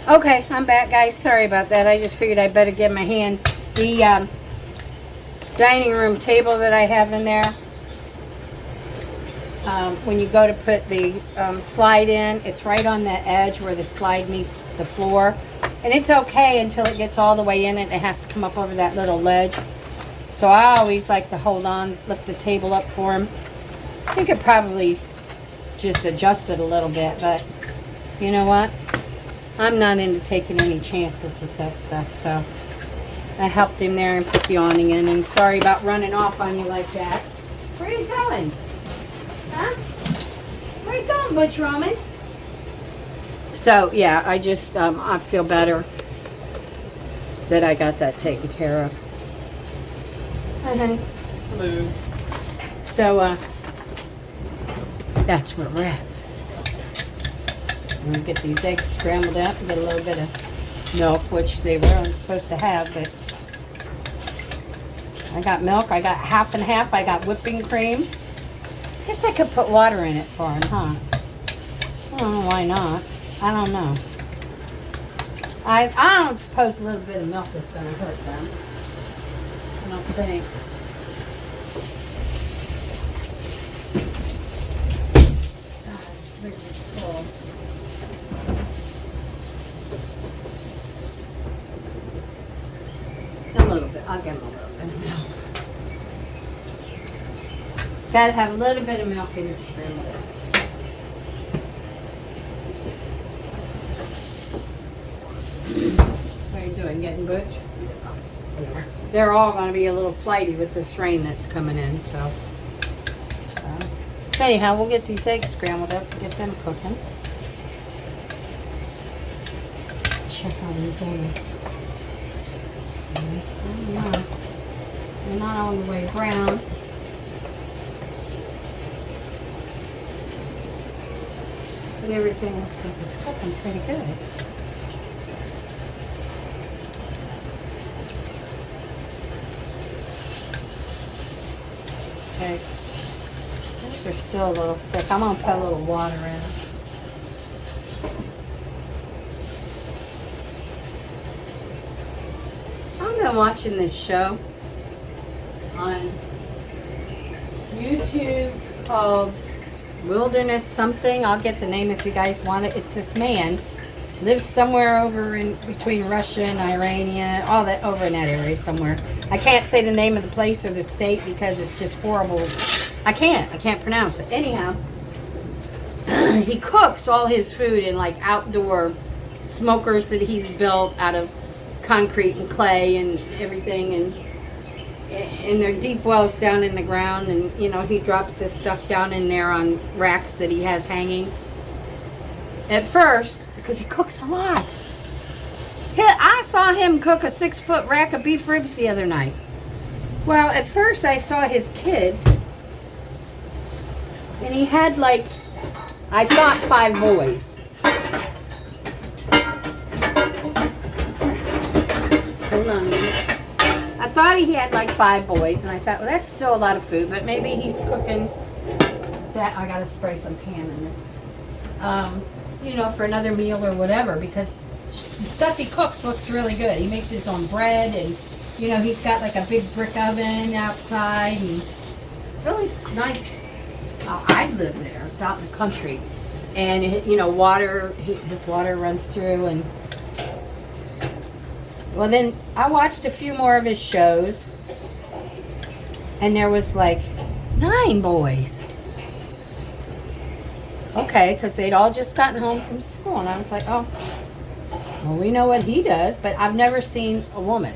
Okay, I'm back, guys. Sorry about that. I just figured I better give my hand. The dining room table that I have in there, when you go to put the slide in, it's right on the edge where the slide meets the floor. And it's okay until it gets all the way in it. It has to come up over that little ledge. So I always like to hold on, lift the table up for him. I could probably just adjust it a little bit, but you know what? I'm not into taking any chances with that stuff, so I helped him there and put the awning in. And sorry about running off on you like that. Where are you going? Huh? Where are you going, Butch Roman? So, yeah, I just, I feel better that I got that taken care of. Hi, honey. Hello. So, that's where we're at. I'm going to get these eggs scrambled up and get a little bit of milk, which they weren't supposed to have, but I got milk. I got half and half. I got whipping cream. Guess I could put water in it for him, huh? I don't know why not. I don't know. I don't suppose a little bit of milk is going to hurt them. I don't think. God, this fridge is full. A little bit. I'll give him a little bit of milk. Gotta have a little bit of milk in your scrambled eggs. What are you doing? Getting Butch? They're all going to be a little flighty with this rain that's coming in, so. Anyhow, we'll get these eggs scrambled up and get them cooking. Check on these eggs. They're not all the way brown. But everything looks like it's cooking pretty good. Eggs. Those are still a little thick. I'm going to put a little water in them. I've been watching this show on YouTube called Wilderness something. I'll get the name if you guys want it. It's this man lives somewhere over in between Russia and Iran, all that over in that area somewhere. I can't say the name of the place or the state because it's just horrible. I can't pronounce it. Anyhow, he cooks all his food in like outdoor smokers that he's built out of concrete and clay and everything, and they're deep wells down in the ground, and you know, he drops this stuff down in there on racks that he has hanging. At first, because he cooks a lot. I saw him cook a 6-foot rack of beef ribs the other night. Well, at first I saw his kids, and he had like, I thought 5 boys. Hold on a minute. I thought he had like 5 boys, and I thought, well, that's still a lot of food, but maybe he's cooking. I gotta spray some Pam in this. You know, for another meal or whatever, because the stuff he cooks looks really good. He makes his own bread, and you know, he's got like a big brick oven outside, and really nice. I'd live there. It's out in the country, and you know, his water runs through, and well, then I watched a few more of his shows, and there was like 9 boys. Okay, because they'd all just gotten home from school, and I was like, oh, well, we know what he does, but I've never seen a woman.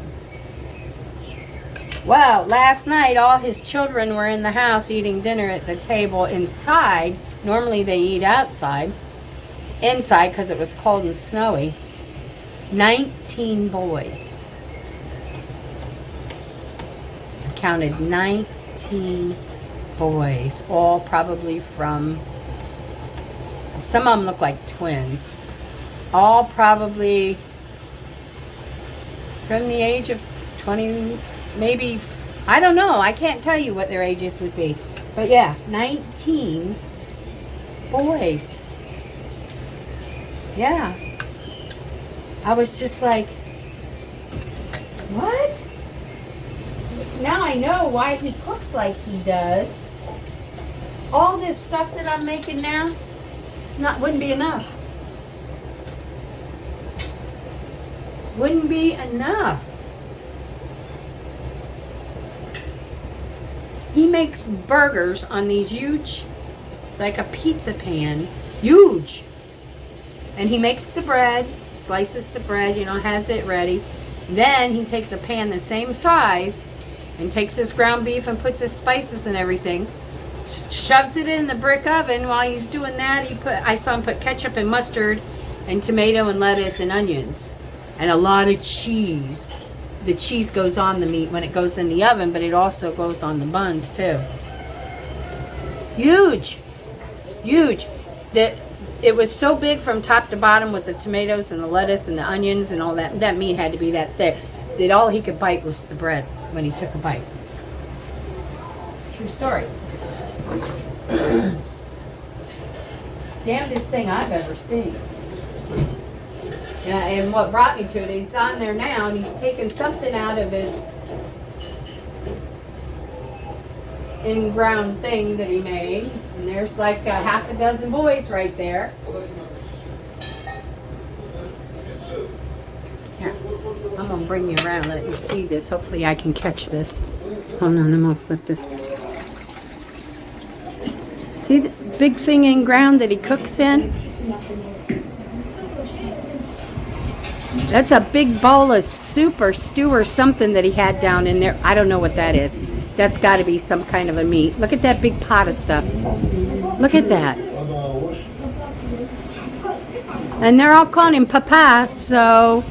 Well, last night, all his children were in the house eating dinner at the table inside. Normally, they eat outside. Inside, because it was cold and snowy. 19 boys. I counted 19 boys, all probably from... Some of them look like twins. All probably from the age of 20, maybe, I don't know. I can't tell you what their ages would be. But yeah, 19 boys. Yeah. I was just like, what? Now I know why he cooks like he does. All this stuff that I'm making now, wouldn't be enough. Wouldn't be enough. He makes burgers on these huge, like a pizza pan, huge. And he makes the bread, slices the bread, has it ready. Then he takes a pan the same size and takes his ground beef and puts his spices and everything, shoves it in the brick oven. While he's doing that, I saw him put ketchup and mustard and tomato and lettuce and onions and a lot of cheese. The cheese goes on the meat when it goes in the oven, but it also goes on the buns too. Huge. It was so big from top to bottom with the tomatoes and the lettuce and the onions and all that. That meat had to be that thick. That all he could bite was the bread when he took a bite. True story. Damnedest thing I've ever seen. Yeah, and what brought me to it, he's on there now and he's taking something out of his in-ground thing that he made. And there's like a half a dozen boys right there. Here, I'm going to bring you around, let you see this. Hopefully I can catch this. Hold on, I'm going to flip this. See the big thing in ground that he cooks in? That's a big bowl of soup or stew or something that he had down in there. I don't know what that is. That's got to be some kind of a meat. Look at that big pot of stuff. Look at that. And they're all calling him Papa, so...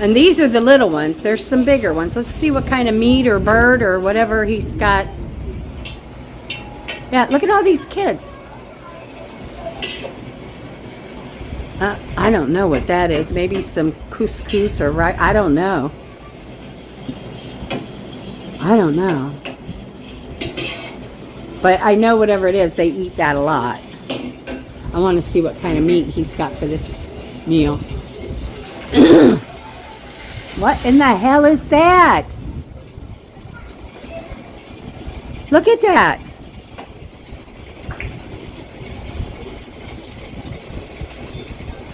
And these are the little ones. There's some bigger ones. Let's see what kind of meat or bird or whatever he's got. Yeah, look at all these kids. I don't know what that is. Maybe some couscous or rice. I don't know. But I know whatever it is, they eat that a lot. I want to see what kind of meat he's got for this meal. What in the hell is that? Look at that.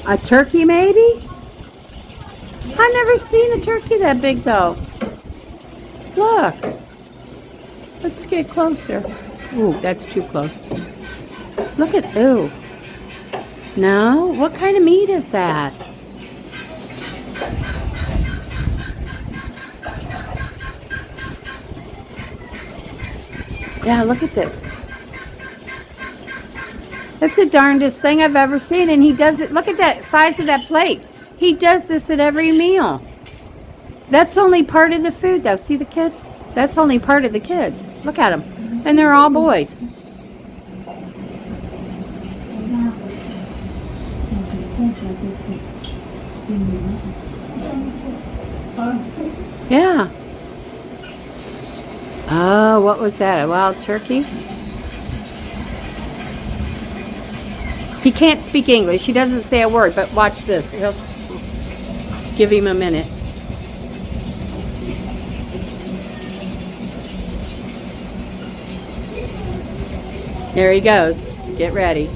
A turkey, maybe? I've never seen a turkey that big, though. Look. Let's get closer. Ooh, that's too close. Look at, ooh. No? What kind of meat is that? Yeah, look at this. That's the darndest thing I've ever seen, and he does it. Look at that size of that plate. He does this at every meal. That's only part of the food, though. See the kids? That's only part of the kids. Look at them. And they're all boys. Yeah. Oh, what was that? A wild turkey? He can't speak English. He doesn't say a word, but watch this. He'll give him a minute. There he goes. Get ready.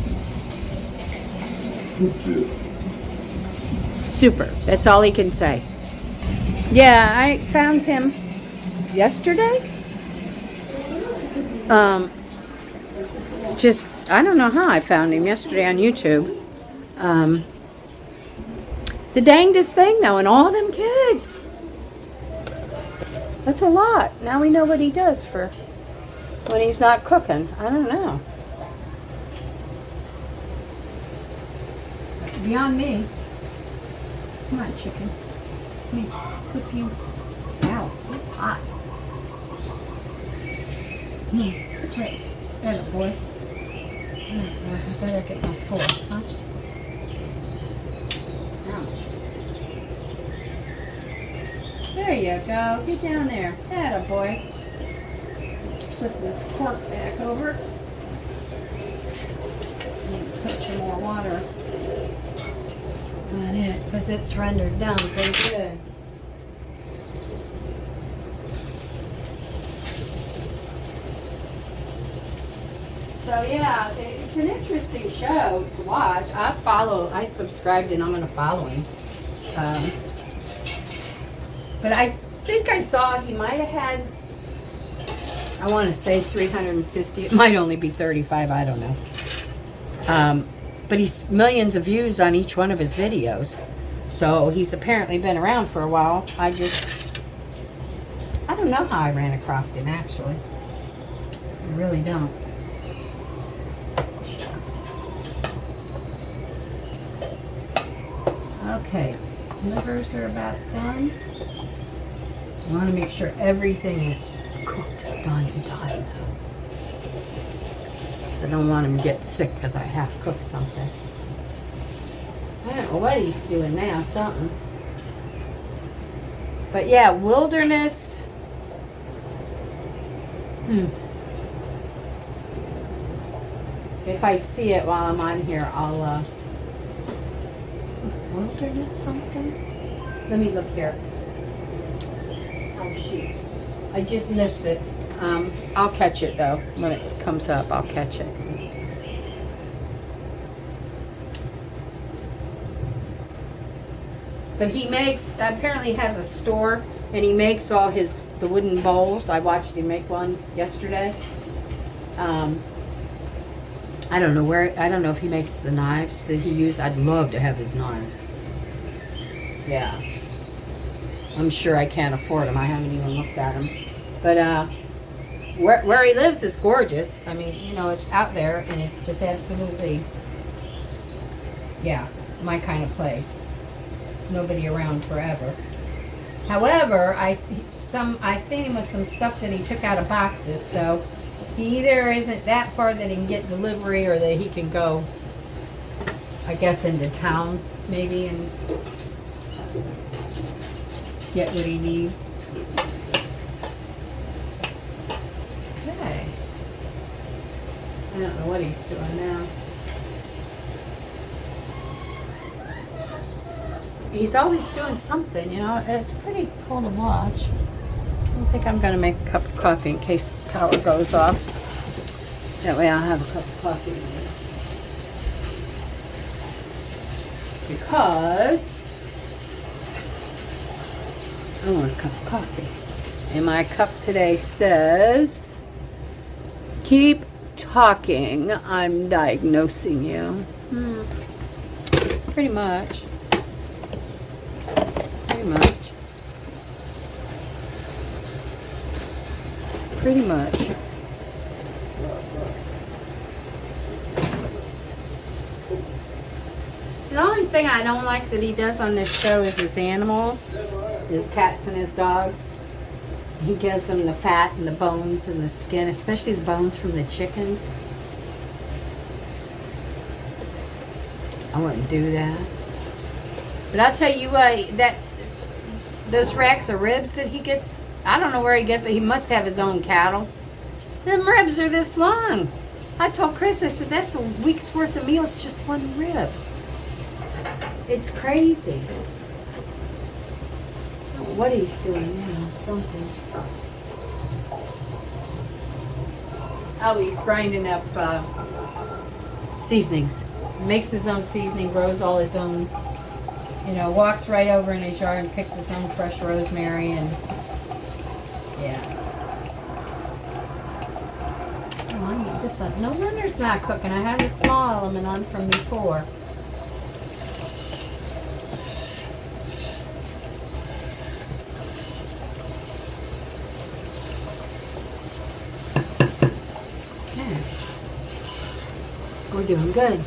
Super. That's all he can say. Yeah, I found him yesterday. I don't know how I found him yesterday on YouTube. The dangest thing, though, and all them kids. That's a lot. Now we know what he does for when he's not cooking. I don't know. Beyond me. Come on, chicken. Let me flip you. Ow, it's hot. Flip. There's a boy. I better get my fork, huh? Ouch. There you go. Get down there. Atta boy. Flip this pork back over. Need to put some more water on it. because it's rendered down pretty good. So yeah, it's an interesting show to watch. I subscribed and I'm going to follow him. But I think I saw he might have had, I want to say 350. It might only be 35. I don't know. But he's millions of views on each one of his videos. So he's apparently been around for a while. I don't know how I ran across him, actually. I really don't. Okay, livers are about done. I want to make sure everything is cooked, done. Because I don't want him to get sick because I half cooked something. I don't know what he's doing now, something. But yeah, wilderness. If I see it while I'm on here, I'll wilderness something? Let me look here. Oh shoot. I just missed it. I'll catch it though. When it comes up, I'll catch it. But he apparently has a store and he makes all the wooden bowls. I watched him make one yesterday. I don't know if he makes the knives that he uses. I'd love to have his knives. Yeah. I'm sure I can't afford them. I haven't even looked at them. But where he lives is gorgeous. I mean, it's out there and it's just absolutely, yeah, my kind of place. Nobody around forever. However, I seen him with some stuff that he took out of boxes, so he either isn't that far that he can get delivery or that he can go, I guess, into town maybe and get what he needs. Okay. I don't know what he's doing now. He's always doing something, It's pretty cool to watch. I think I'm going to make a cup of coffee in case the power goes off. That way I'll have a cup of coffee. Because I want a cup of coffee. And my cup today says, keep talking, I'm diagnosing you. Pretty much. Pretty much. The only thing I don't like that he does on this show is his animals, his cats and his dogs. He gives them the fat and the bones and the skin, especially the bones from the chickens. I wouldn't do that. But I'll tell you what, those racks of ribs that he gets, I don't know where he gets it. He must have his own cattle. Them ribs are this long. I told Chris, I said, that's a week's worth of meals, just one rib. It's crazy. I don't know what he's doing now, something. Oh, he's grinding up seasonings. Makes his own seasoning, grows all his own, walks right over in his yard and picks his own fresh rosemary and yeah. Oh, I need this on. No wonder it's not cooking. I had a small element on from before. Okay. We're doing good.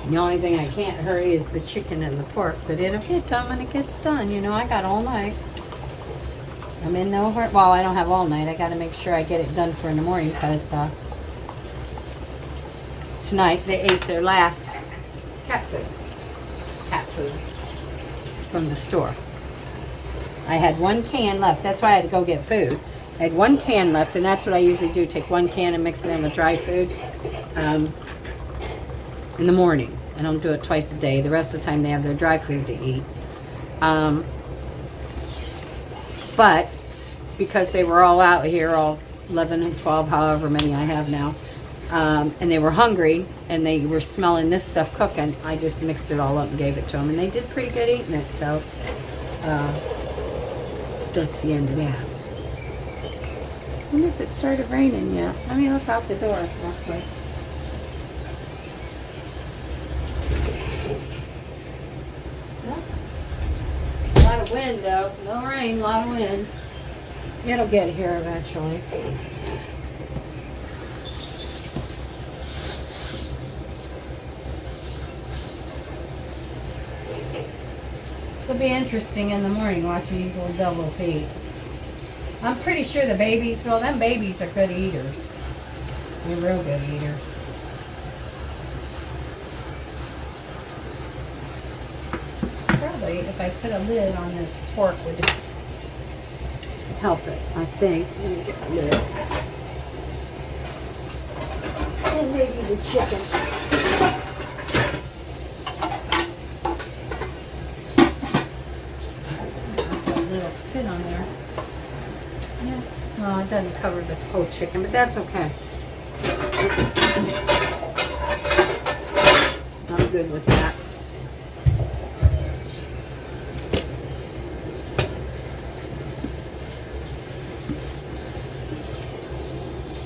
The only thing I can't hurry is the chicken and the pork, but it'll get done when it gets done. I got all night. I'm in no hurry. Well, I don't have all night. I got to make sure I get it done for in the morning because tonight they ate their last cat food from the store. I had one can left. That's why I had to go get food. I had one can left, and that's what I usually do. Take one can and mix it in with dry food in the morning. I don't do it twice a day. The rest of the time they have their dry food to eat. But because they were all out here, all 11 and 12, however many I have now, and they were hungry and they were smelling this stuff cooking, I just mixed it all up and gave it to them, and they did pretty good eating it. So that's the end of that. I wonder if it started raining yet. Let me look out the door real quick. A lot of wind though. No rain, a lot of wind. It'll get here eventually. It'll be interesting in the morning watching these little devils eat. I'm pretty sure the babies, well, them babies are good eaters. They're real good eaters. Probably, if I put a lid on this pork, would help it, I think. Let me get the lid. And maybe the chicken. Fit on there. Yeah. Well, it doesn't cover the whole chicken, but that's okay. I'm good with that.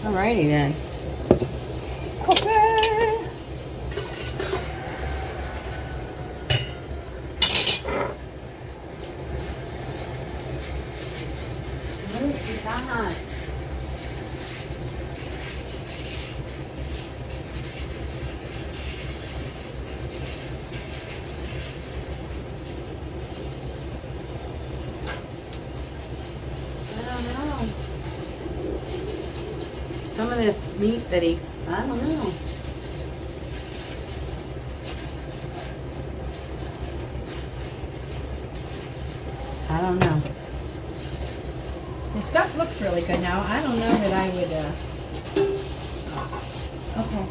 Alrighty then. Okay. God. I don't know. Some of this meat that I don't know. I don't know. The stuff looks really good now. I don't know that I would, okay.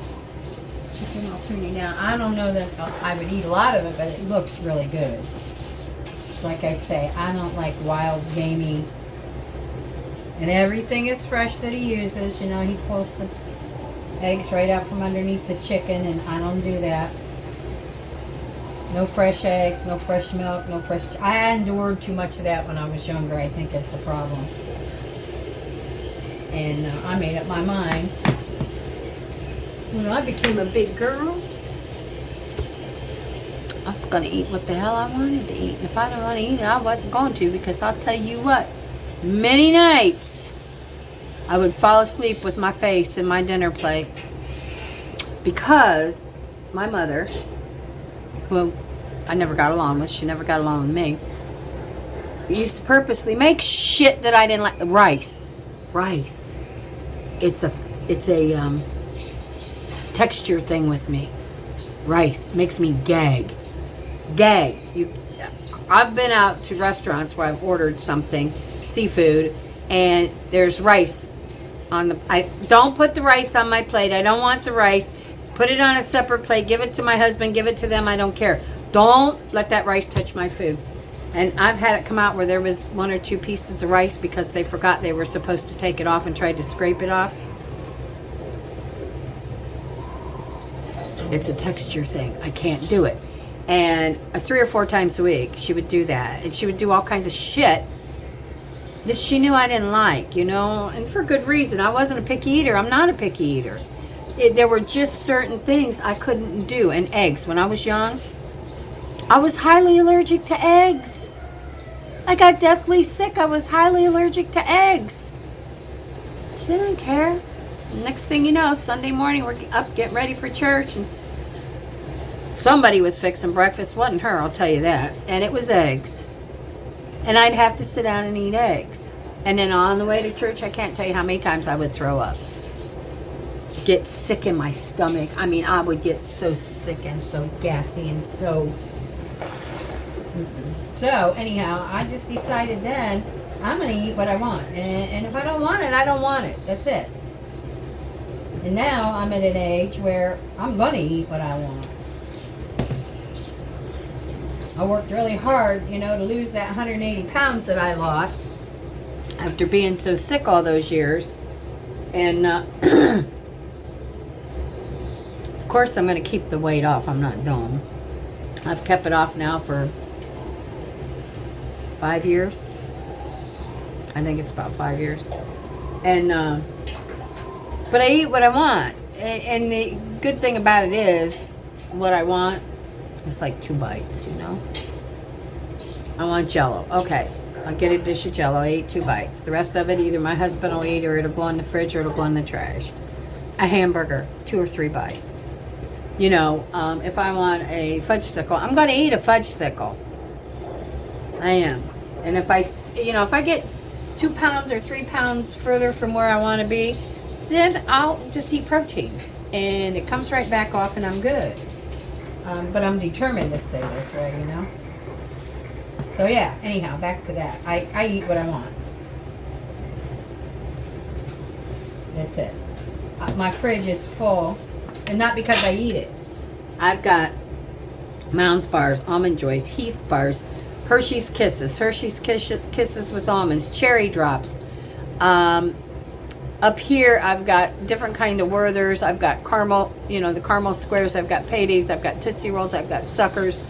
Chicken, I'll turn you down. I don't know that I would eat a lot of it, but it looks really good. It's like I say, I don't like wild, gamey, and everything is fresh that he uses. You know, he pulls the eggs right out from underneath the chicken, and I don't do that. No fresh eggs, no fresh milk, no fresh... I endured too much of that when I was younger, I think is the problem. And I made up my mind. When I became a big girl, I was going to eat what the hell I wanted to eat. And if I didn't want to eat it, I wasn't going to, because I'll tell you what, many nights I would fall asleep with my face in my dinner plate, because my mother, who I never got along with, she never got along with me, used to purposely make shit that I didn't like. Rice. It's a texture thing with me. Rice makes me gag. I've been out to restaurants where I've ordered something, seafood, and there's rice on the... I don't put the rice on my plate. I don't want the rice. Put it on a separate plate. Give it to my husband. Give it to them. I don't care. Don't let that rice touch my food. And I've had it come out where there was 1 or 2 pieces of rice because they forgot they were supposed to take it off and tried to scrape it off. It's a texture thing. I can't do it. And 3 or 4 times a week she would do that. And she would do all kinds of shit that she knew I didn't like, you know, and for good reason. I wasn't a picky eater. I'm not a picky eater. There were just certain things I couldn't do. And eggs. When I was young, I was highly allergic to eggs. I got deathly sick. I was highly allergic to eggs. She didn't care. Next thing you know, Sunday morning, we're up getting ready for church, and somebody was fixing breakfast. Wasn't her, I'll tell you that. And it was eggs. And I'd have to sit down and eat eggs. And then on the way to church, I can't tell you how many times I would throw up. Get sick in my stomach. I mean, I would get so sick and so gassy and so... So, anyhow, I just decided then, I'm going to eat what I want. And if I don't want it, I don't want it. That's it. And now I'm at an age where I'm going to eat what I want. I worked really hard, you know, to lose that 180 pounds that I lost after being so sick all those years. And of course I'm going to keep the weight off. I'm not dumb. I've kept it off now for 5 years. I think it's about 5 years. And but I eat what I want. And the good thing about it is, what I want is like 2 bites, you know. I want Jell-O. Okay, I'll get a dish of Jell-O. I eat 2 bites. The rest of it, either my husband will eat, or it'll go in the fridge, or it'll go in the trash. A hamburger, 2 or 3 bites. You know, if I want a fudge sickle, I'm going to eat a fudge sickle. I am. And if I, you know, if I get 2 pounds or 3 pounds further from where I want to be, then I'll just eat proteins. And it comes right back off and I'm good. But I'm determined to stay this way, you know. So yeah, anyhow, back to that. I eat what I want. That's it. My fridge is full. And not because I eat it. I've got Mounds bars, Almond Joys, Heath bars, Hershey's Kisses, Kisses with almonds, Cherry Drops. Up here, I've got different kind of Werthers. I've got caramel, you know, the caramel squares. I've got Paydays. I've got Tootsie Rolls. I've got Suckers.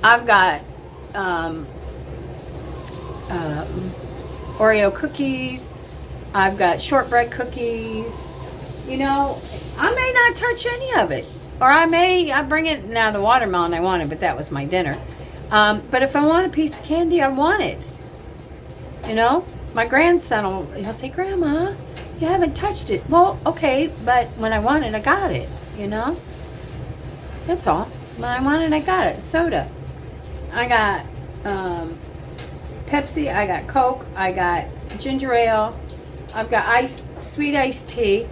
I've got Oreo cookies. I've got shortbread cookies. You know, I may not touch any of it. Or I bring it, now the watermelon I wanted, but that was my dinner. But if I want a piece of candy, I want it. You know? My grandson he'll say, Grandma, you haven't touched it. Well, okay, but when I want it, I got it, you know? That's all. When I want it, I got it. Soda. I got Pepsi, I got Coke, I got ginger ale, I've got sweet iced tea.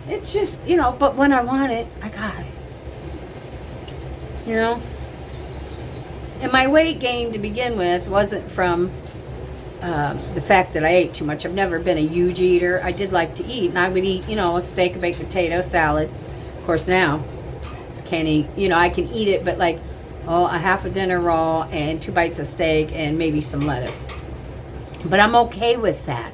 It's just, you know, but when I want it, I got it. You know? And my weight gain to begin with wasn't from the fact that I ate too much. I've never been a huge eater. I did like to eat, and I would eat, you know, a steak, a baked potato, salad. Of course, now I can't eat, you know, I can eat it, but like, a half a dinner raw and 2 bites of steak and maybe some lettuce. But I'm okay with that.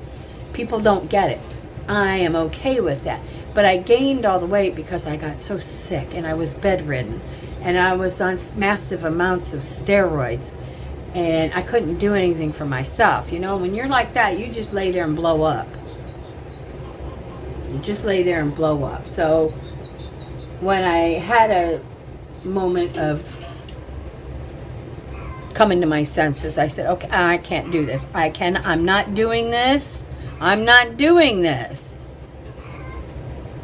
People don't get it. I am okay with that. But I gained all the weight because I got so sick and I was bedridden and I was on massive amounts of steroids. And I couldn't do anything for myself. You know, when you're like that, you just lay there and blow up. You just lay there and blow up. So when I had a moment of coming to my senses, I said, okay, I can't do this. I'm not doing this. I'm not doing this.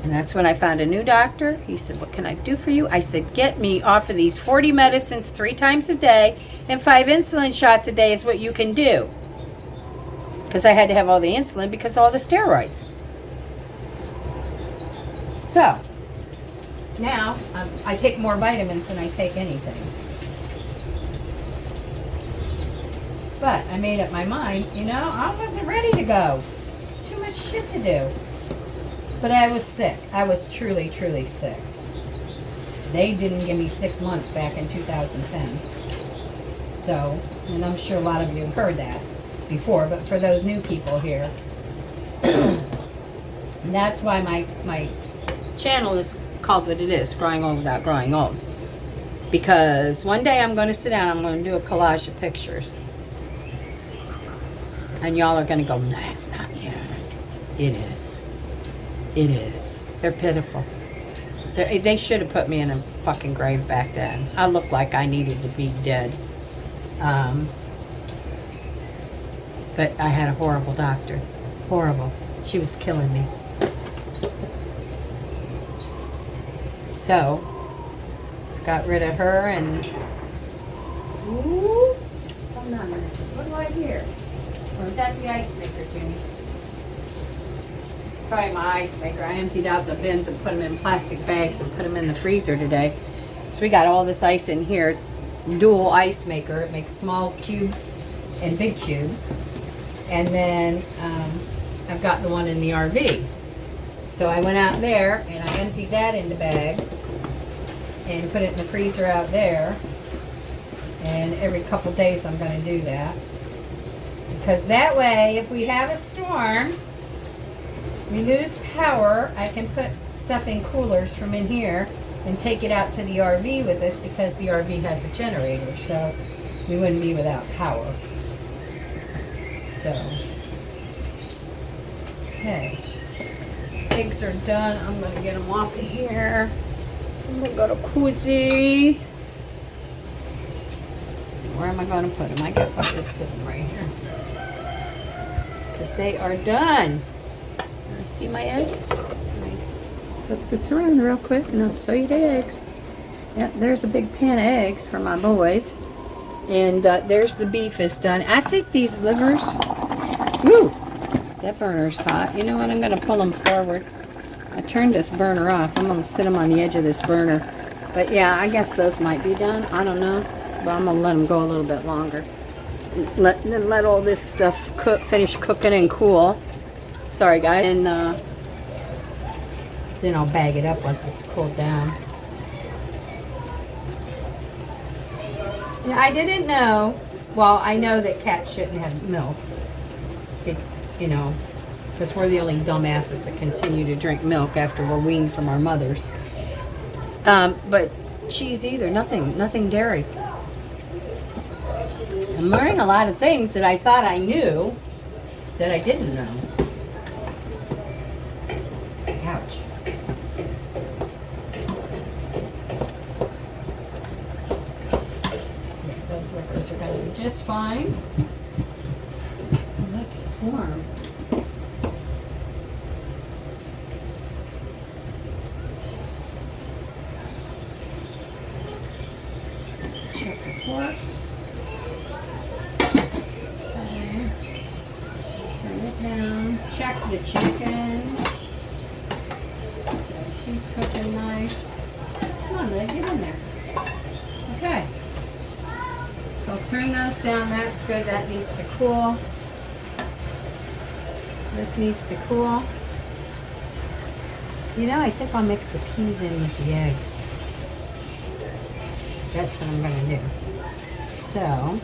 And that's when I found a new doctor. He said, what can I do for you? I said, get me off of these 40 medicines 3 times a day and 5 insulin shots a day is what you can do. Because I had to have all the insulin because of all the steroids. So, now I take more vitamins than I take anything. But I made up my mind, you know, I wasn't ready to go. Too much shit to do. But I was sick. I was truly, truly sick. They didn't give me 6 months back in 2010. So, and I'm sure a lot of you have heard that before, but for those new people here, that's why my channel is called what it is, Growing Old Without Growing Old. Because one day I'm going to sit down, I'm going to do a collage of pictures. And y'all are going to go, no, that's not you. It is. It is. They're pitiful. They should have put me in a fucking grave back then. I looked like I needed to be dead. But I had a horrible doctor. Horrible. She was killing me. So, got rid of her and... Ooh! Hold on a minute. What do I hear? Or is that the ice maker, Jimmy? Probably my ice maker. I emptied out the bins and put them in plastic bags and put them in the freezer today. So we got all this ice in here. Dual ice maker. It makes small cubes and big cubes. And then I've got the one in the RV. So I went out there and I emptied that into bags and put it in the freezer out there. And every couple days I'm going to do that. Because that way, if we have a storm, we lose power, I can put stuff in coolers from in here and take it out to the RV with us because the RV has a generator. So we wouldn't be without power. So, okay. Eggs are done. I'm going to get them off of here. I'm going to go to Koozie. Where am I going to put them? I guess I'll just sit them right here. Because they are done. See my eggs? Flip this around real quick and I'll show you the eggs. Yep, there's a big pan of eggs for my boys. And there's the beef is done. I think these livers, woo, that burner's hot. You know what, I'm going to pull them forward. I turned this burner off. I'm going to sit them on the edge of this burner. But yeah, I guess those might be done. I don't know. But I'm going to let them go a little bit longer. Then let all this stuff finish cooking and cool. Sorry guys. And then I'll bag it up once it's cooled down. Yeah, I didn't know. Well, I know that cats shouldn't have milk. You know, because we're the only dumbasses that continue to drink milk after we're weaned from our mothers. But cheese either. Nothing dairy. I'm learning a lot of things that I thought I knew that I didn't know. Ouch. Those liquors are going to be just fine. Look, it's warm. Check the pork. Down. Check the chicken. She's cooking nice. Come on, Liv, get in there. Okay. So I'll turn those down. That's good. That needs to cool. This needs to cool. You know, I think I'll mix the peas in with the eggs. That's what I'm going to do. So,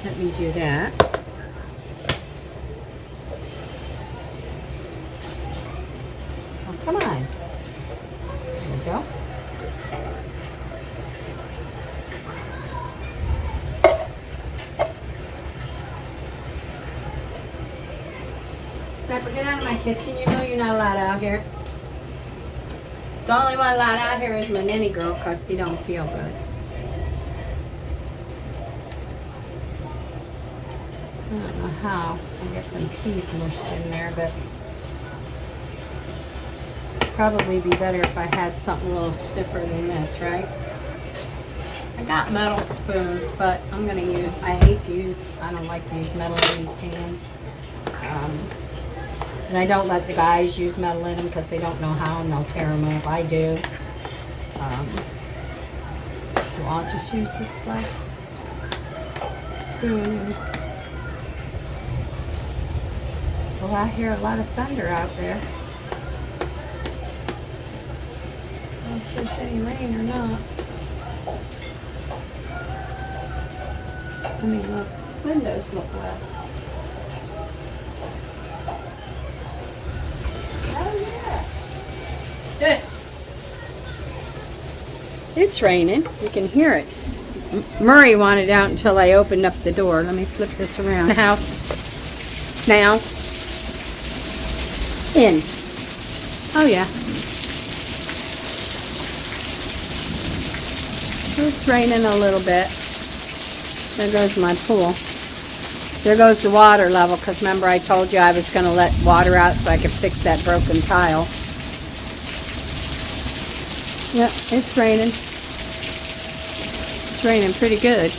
let me do that. Come on. There we go. Snapper, get out of my kitchen. You know you're not allowed out here. The only one allowed out here is my nanny girl because he don't feel good. I don't know how I get them peas mushed in there, but probably be better if I had something a little stiffer than this, right? I got metal spoons, but I'm going to use, I don't like to use metal in these pans. And I don't let the guys use metal in them because they don't know how and they'll tear them up. I do. So I'll just use this black spoon. Well, I hear a lot of thunder out there. If there's any rain or not. I mean, look, these windows look wet. Oh, yeah. Good. It's raining. You can hear it. Murray wanted out until I opened up the door. Let me flip this around. The house. Now. In. Oh, yeah. It's raining a little bit. There goes my pool. There goes the water level, because remember I told you I was going to let water out so I could fix that broken tile. Yep, it's raining. It's raining pretty good.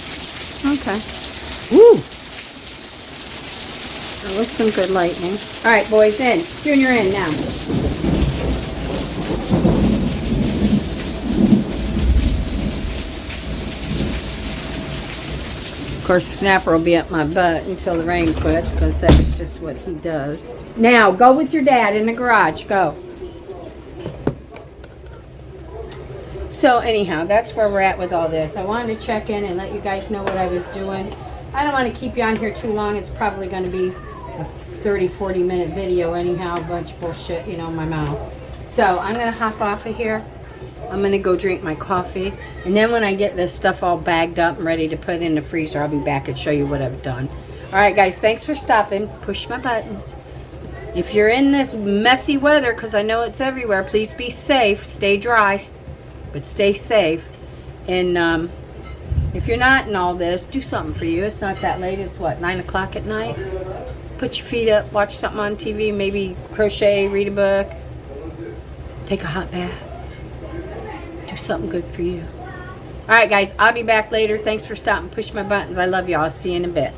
Okay. Woo! There was some good lightning. Alright, boys, in. Junior in now. Of course, Snapper will be up my butt until the rain quits, because that's just what he does. Now, go with your dad in the garage. Go. So anyhow, that's where we're at with all this. I wanted to check in and let you guys know what I was doing. I don't want to keep you on here too long. It's probably going to be a 30-40 minute video anyhow. A bunch of bullshit, you know, in my mouth. So I'm going to hop off of here. I'm going to go drink my coffee. And then when I get this stuff all bagged up and ready to put in the freezer, I'll be back and show you what I've done. Alright guys, thanks for stopping. Push my buttons. If you're in this messy weather, because I know it's everywhere, please be safe. Stay dry, but stay safe. And if you're not in all this, do something for you. It's not that late. It's what, 9 o'clock at night? Put your feet up, watch something on TV, maybe crochet, read a book, take a hot bath. Do something good for you. Alright guys, I'll be back later. Thanks for stopping. Push my buttons. I love y'all. I'll see you in a bit.